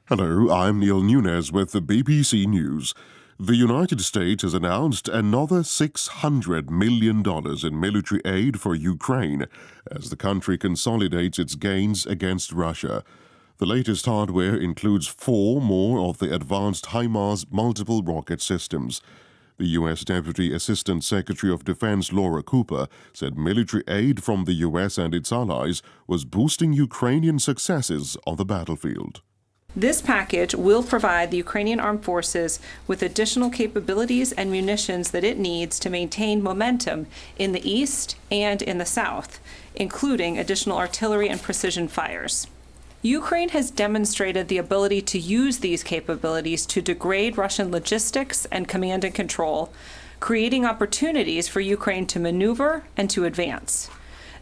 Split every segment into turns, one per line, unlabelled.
Hello, I'm Neil Nunes with the BBC News. The United States has announced another $600 million in military aid for Ukraine as the country consolidates its gains against Russia. The latest hardware includes 4 more of the advanced HIMARS multiple rocket systems. The U.S. Deputy Assistant Secretary of Defense Laura Cooper said military aid from the U.S. and its allies was boosting Ukrainian successes on the battlefield.
This package will provide the Ukrainian Armed Forces with additional capabilities and munitions that it needs to maintain momentum in the east and in the south, including additional artillery and precision fires. Ukraine has demonstrated the ability to use these capabilities to degrade Russian logistics and command and control, creating opportunities for Ukraine to maneuver and to advance.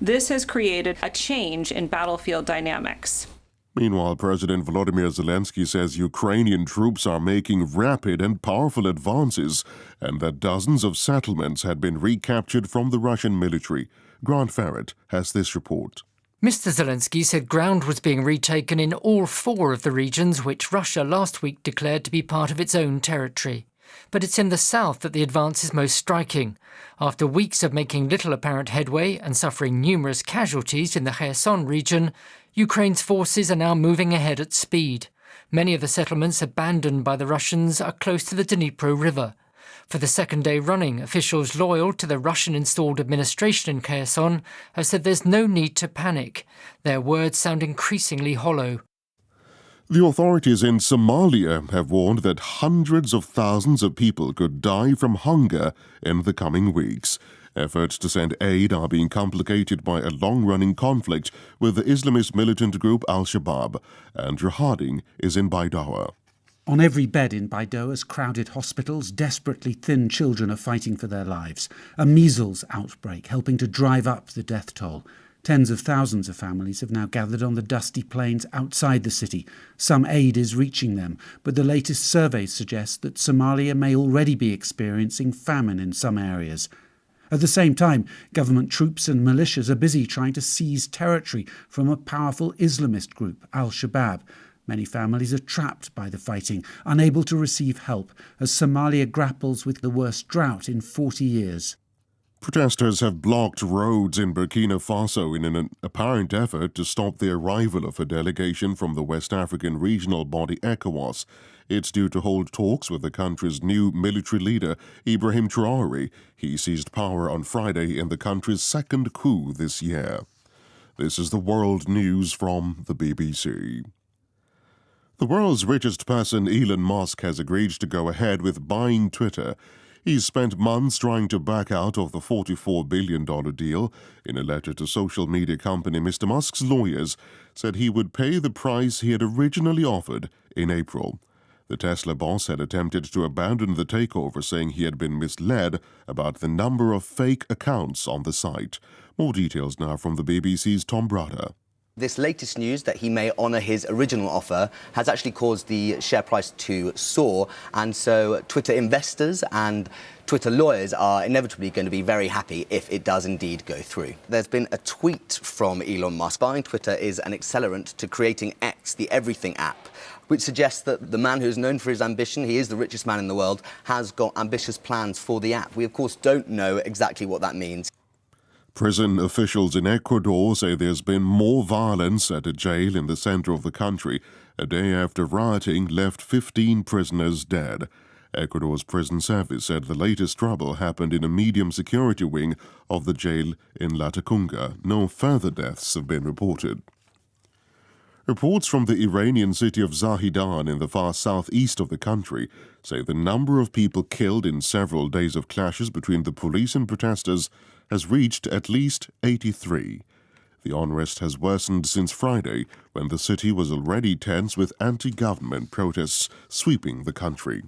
This has created a change in battlefield dynamics.
Meanwhile, President Volodymyr Zelensky says Ukrainian troops are making rapid and powerful advances and that dozens of settlements had been recaptured from the Russian military. Grant Farrett has this report.
Mr. Zelensky said ground was being retaken in all 4 of the regions which Russia last week declared to be part of its own territory. But it's in the south that the advance is most striking. After weeks of making little apparent headway and suffering numerous casualties in the Kherson region, Ukraine's forces are now moving ahead at speed. Many of the settlements abandoned by the Russians are close to the Dnipro River. For the second day running, officials loyal to the Russian-installed administration in Kherson have said there's no need to panic. Their words sound increasingly hollow.
The authorities in Somalia have warned that hundreds of thousands of people could die from hunger in the coming weeks. Efforts to send aid are being complicated by a long-running conflict with the Islamist militant group Al-Shabaab. Andrew Harding is in Baidoa.
On every bed in Baidoa's crowded hospitals, desperately thin children are fighting for their lives. A measles outbreak helping to drive up the death toll. Tens of thousands of families have now gathered on the dusty plains outside the city. Some aid is reaching them, but the latest surveys suggest that Somalia may already be experiencing famine in some areas. At the same time, government troops and militias are busy trying to seize territory from a powerful Islamist group, Al-Shabaab. Many families are trapped by the fighting, unable to receive help, as Somalia grapples with the worst drought in 40 years.
Protesters have blocked roads in Burkina Faso in an apparent effort to stop the arrival of a delegation from the West African regional body ECOWAS. It's due to hold talks with the country's new military leader, Ibrahim Traoré. He seized power on Friday in the country's second coup this year. This is the world news from the BBC. The world's richest person, Elon Musk, has agreed to go ahead with buying Twitter. He's spent months trying to back out of the $44 billion deal. In a letter to social media company, Mr. Musk's lawyers said he would pay the price he had originally offered in April. The Tesla boss had attempted to abandon the takeover, saying he had been misled about the number of fake accounts on the site. More details now from the BBC's Tom Brada.
This latest news that he may honour his original offer has actually caused the share price to soar, and so Twitter investors and Twitter lawyers are inevitably going to be very happy if it does indeed go through. There's been a tweet from Elon Musk. Buying Twitter is an accelerant to creating X, the everything app, which suggests that the man who is known for his ambition, he is the richest man in the world, has got ambitious plans for the app. We, of course, don't know exactly what that means.
Prison officials in Ecuador say there's been more violence at a jail in the center of the country a day after rioting left 15 prisoners dead. Ecuador's prison service said the latest trouble happened in a medium security wing of the jail in Latacunga. No further deaths have been reported. Reports from the Iranian city of Zahedan in the far southeast of the country say the number of people killed in several days of clashes between the police and protesters has reached at least 83. The unrest has worsened since Friday, when the city was already tense with anti-government protests sweeping the country.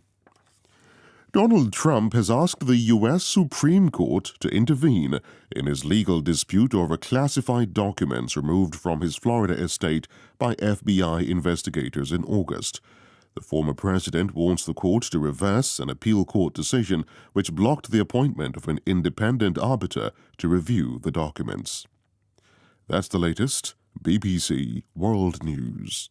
Donald Trump has asked the U.S. Supreme Court to intervene in his legal dispute over classified documents removed from his Florida estate by FBI investigators in August. The former president wants the court to reverse an appeal court decision which blocked the appointment of an independent arbiter to review the documents. That's the latest BBC World News.